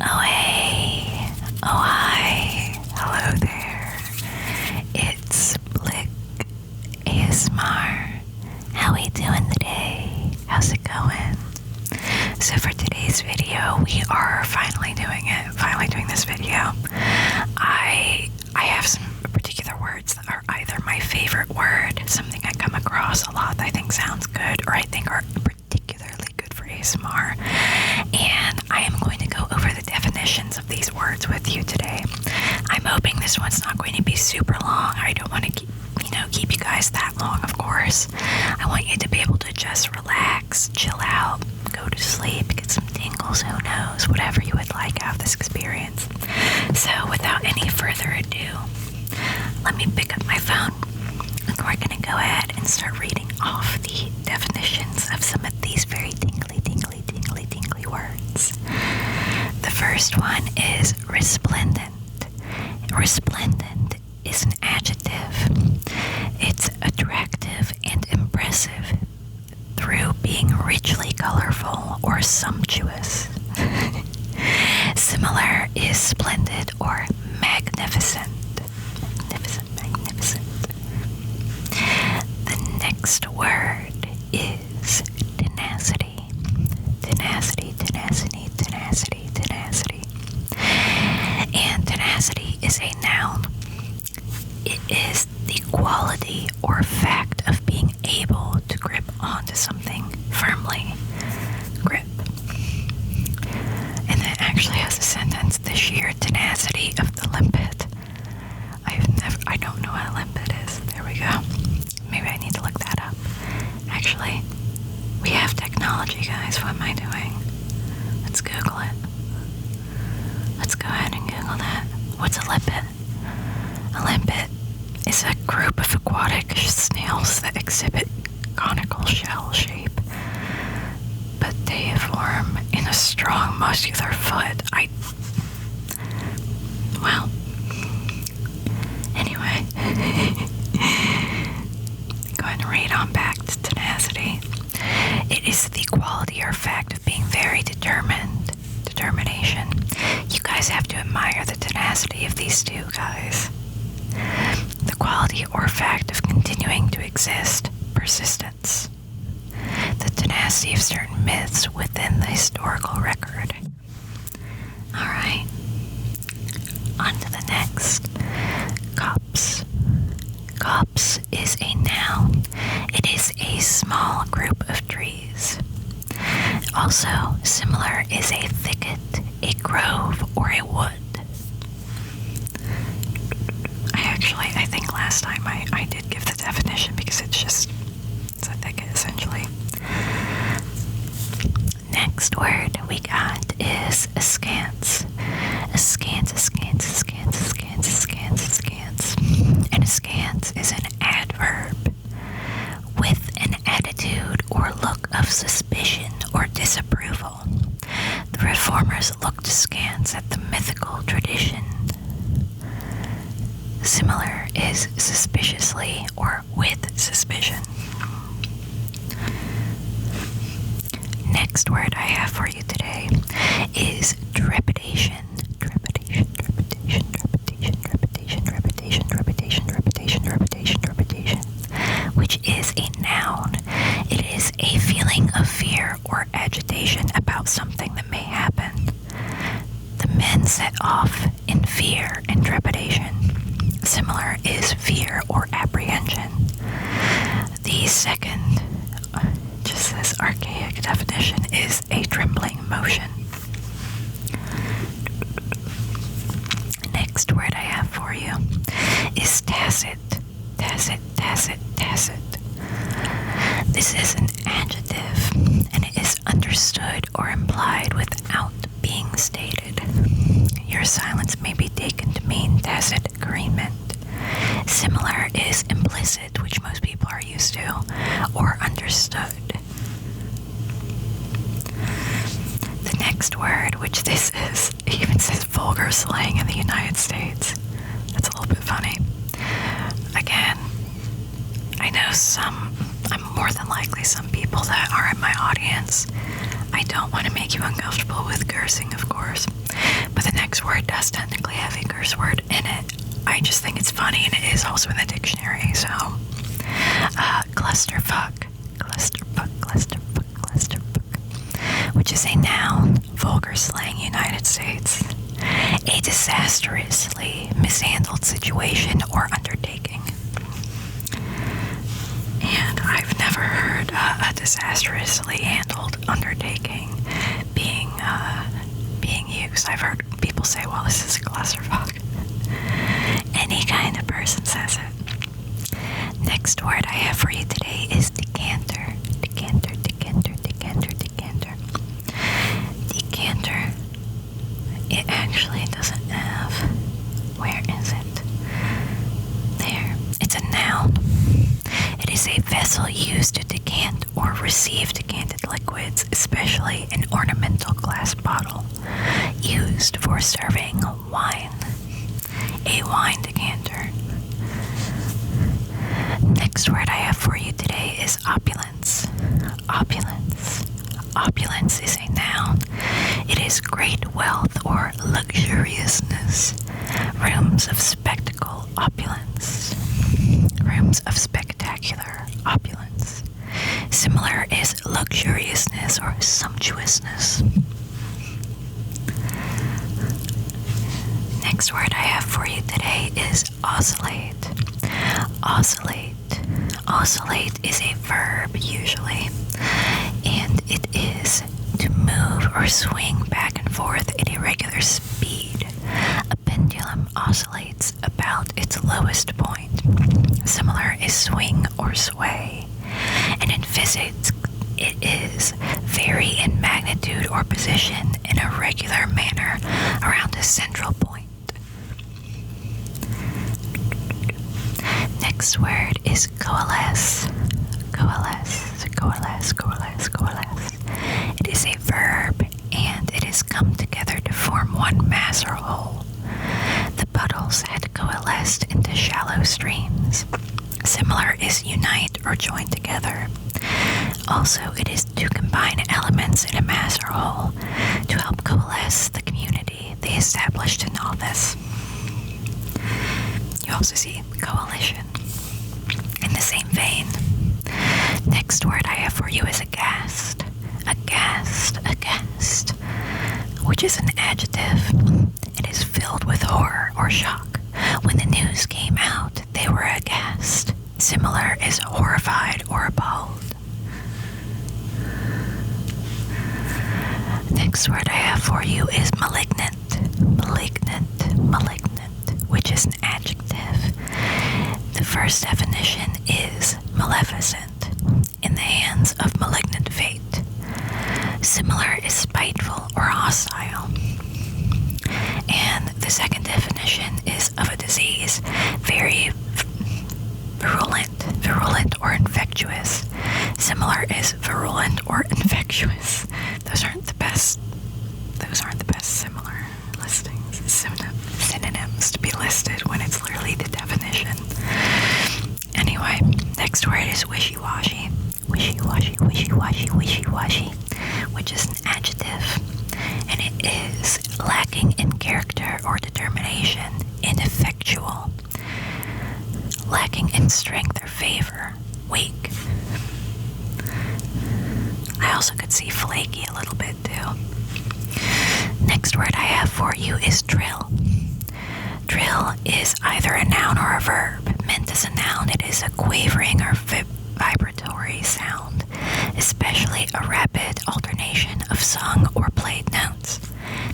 Oh hey, oh hi, hello there. It's Blick ASMR. How we doing today? How's it going? So for today's video, we are finally doing this video. I have some particular words that are either my favorite word, something I come across a lot that I think sounds good, or I think are particularly good for ASMR. And I am going to go over the definitions of these words with you today. I'm hoping this one's not going to be super long. I don't want to keep you guys that long, of course. I want you to be able to just relax, chill out, go to sleep, get some tingles, who knows, whatever you would like out of this experience. So without any further ado, let me pick up my phone and we're going to go ahead and start reading off the definitions of some of these very tingly words. The first one is resplendent. Resplendent is an adjective. It's attractive and impressive through being richly colorful or sumptuous. Similar is splendid or magnificent. Magnificent. The next word is tenacity. Tenacity. And tenacity is a noun. It is the quality or fact of being able to grip onto something firmly. Grip. And it actually has a sentence, the sheer tenacity of the limpet. I don't know what a limpet is. There we go. Maybe I need to look that up. Actually, we have technology, guys. What am I doing? Let's Google it. Let's go ahead and Google that. What's a limpet? A limpet is a group of aquatic snails that exhibit conical shell shape, but they form in a strong muscular foot. Anyway, go ahead and read on back to tenacity. It is the quality or fact of being very determination. You guys have to admire the tenacity of these two guys. The quality or fact of continuing to exist, persistence. The tenacity of certain myths within the historical record. Alright, on to the next. Copse. Copse is a noun. It is a small group of trees. Also, similar is a thicket, a grove, or a wood. I think last time I did give the definition because it's a thicket, essentially. Next word we got is askance. Askance. And askance is an adverb with an attitude or look of suspicion or disapproval. The reformers looked askance at the mythical tradition. Similar is suspiciously or with suspicion. Next word I have for you today is trepidation. Which is a noun. It is a feeling of fear or agitation about something that may happen. The men set off in fear and trepidation. Similar is fear or apprehension. The second, just says archaic definition, is a trembling motion. Next word I have for you is tacit. This is an adjective, and it is understood or implied without being stated. Your silence may be taken to mean tacit agreement. Similar is implicit, which most people are used to, or understood. The next word, which this is, it even says vulgar slang in the United States. That's a little bit funny. Again, I know more than likely some people that are in my audience. I don't want to make you uncomfortable with cursing, of course. this word does technically have a curse word in it. I just think it's funny, and it is also in the dictionary. So, clusterfuck, which is a noun, vulgar slang, United States. A disastrously mishandled situation or undertaking. And I've never heard a disastrously handled undertaking being used. I've heard people say, well, this is a clusterfuck. Any kind of person says it. Next word I have for you today is decanter. Decanter. It actually doesn't have... Where is it? There. It's a noun. It is a vessel used to decant or receive decanted liquids, especially an ornamental glass bottle used for serving wine. A wine decanter. Next word I have for you today is opulence. Opulence is a noun. It is great wealth or luxuriousness. Rooms of spectacle, opulence. Rooms of spectacular, opulence. Similar is luxuriousness or sumptuousness. Next word I have for you today is oscillate. Oscillate is a verb usually, and it is to move or swing back and forth at a regular speed. A pendulum oscillates about its lowest point. Similar is swing or sway. And in physics, it is vary in magnitude or position in a regular manner around a central point. Next word is coalesce. It is a verb, and it is come together to form one mass or whole. The puddles had coalesced into shallow streams. Similar is unite or join together. Also, it is to combine elements in a mass or whole to help coalesce the community they established in all this. You also see coalition. In the same vein, next word I have for you is aghast, which is an adjective. It is filled with horror or shock. When the news came out, they were aghast. Similar is horrified or appalled. Next word I have for you is malignant, which is an adjective. The first definition is maleficent, in the hands of malignant fate. Similar is spiteful or hostile. And the second definition is of a disease, very virulent or infectious. Similar is virulent or infectious. Those aren't the best similar listings, synonyms to be listed when it's literally the definition. Anyway, next word is wishy-washy, which is an adjective, and it is lacking in character or determination, ineffectual, lacking in strength or favor, weak. I also could see flaky a little bit too. Next word I have for you is trill. Trill is either a noun or a verb. Meant as a noun, it is a quavering or vibratory sound, especially a rapid alternation of sung or played notes.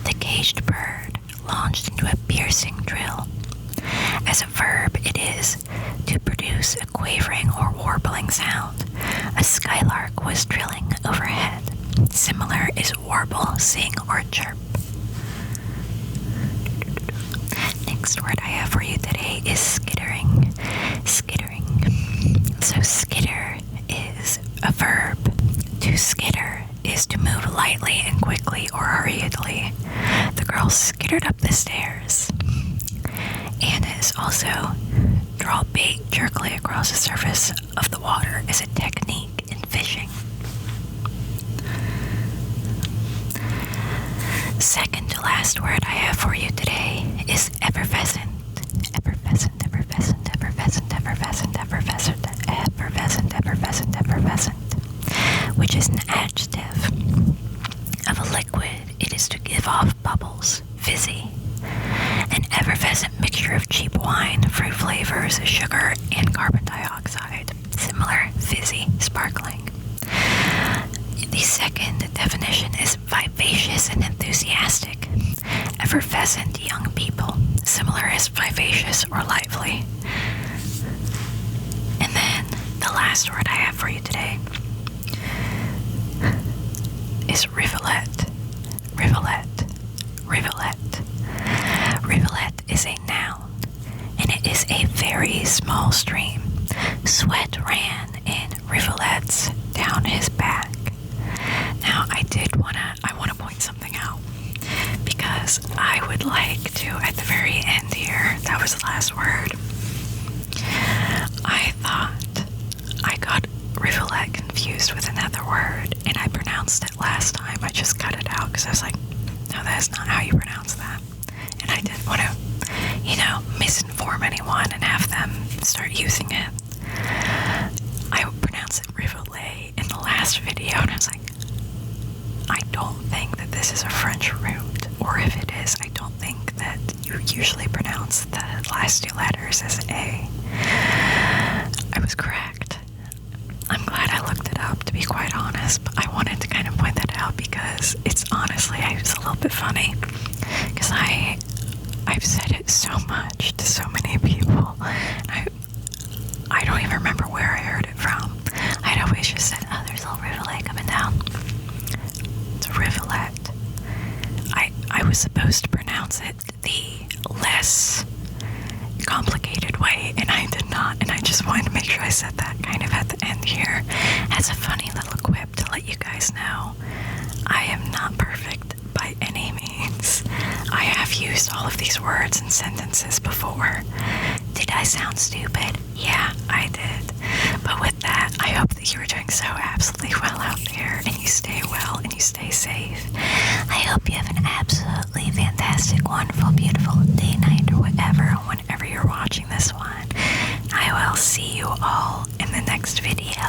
The caged bird launched into a piercing trill. As a verb, it is to produce a quavering or warbling sound. A skylark was trilling overhead. Similar is warble, sing, or chirp. Next word I have for you today is skittering. So skitter is a verb. To skitter is to move lightly and quickly or hurriedly. The girl skittered up the stairs. And is also draw bait jerkily across the surface of the water as a technique in fishing. Second to last word I have for you today is effervescent. Effervescent, effervescent, effervescent, effervescent, effervescent, effervescent, effervescent, effervescent, which is an adjective of a liquid. It is to give off bubbles, fizzy. An effervescent mixture of cheap wine, fruit flavors, sugar, and carbon dioxide. Similar, fizzy, sparkling. The second definition is vivacious and enthusiastic. Effervescent young people. Similar as vivacious or lively. And then the last word I have for you today is rivulet. Rivulet. Rivulet. Rivulet is a noun, and it is a very small stream. Sweat ran in rivulets down his back. Now, I want to point something out, because I would like to, at the very end here, that was the last word, I thought I got rivulet confused with another word, and I pronounced it last time. I just cut it out, because I was like, no, that's not how you pronounce that. And I didn't want to, misinform anyone and have them start using it. I pronounced it rivulet in the last video, and I was like, I don't think that this is a French root, or if it is, I don't think that you usually pronounce the last two letters as A. I was correct. I'm glad I looked it up, to be quite honest, but I wanted to kind of point that out because it's honestly, it's a little bit funny, because I've said it so much to so many people. I don't even remember where I heard it from. I'd always just said, oh, there's a little rivulet coming down. It's a rivulet. I was supposed to pronounce it the less complicated way, and I did not, and I just wanted to make sure I said that kind of at the end here as a funny little quip to let you guys know I am not perfect by any means. I have used all of these words and sentences before. Did I sound stupid? Yeah, I did. But with that, I hope that you are doing so absolutely well out there, and you stay well, and you stay safe. I hope you have an absolutely fantastic, wonderful, beautiful day, night, or whenever you're watching this one. I will see you all in the next video.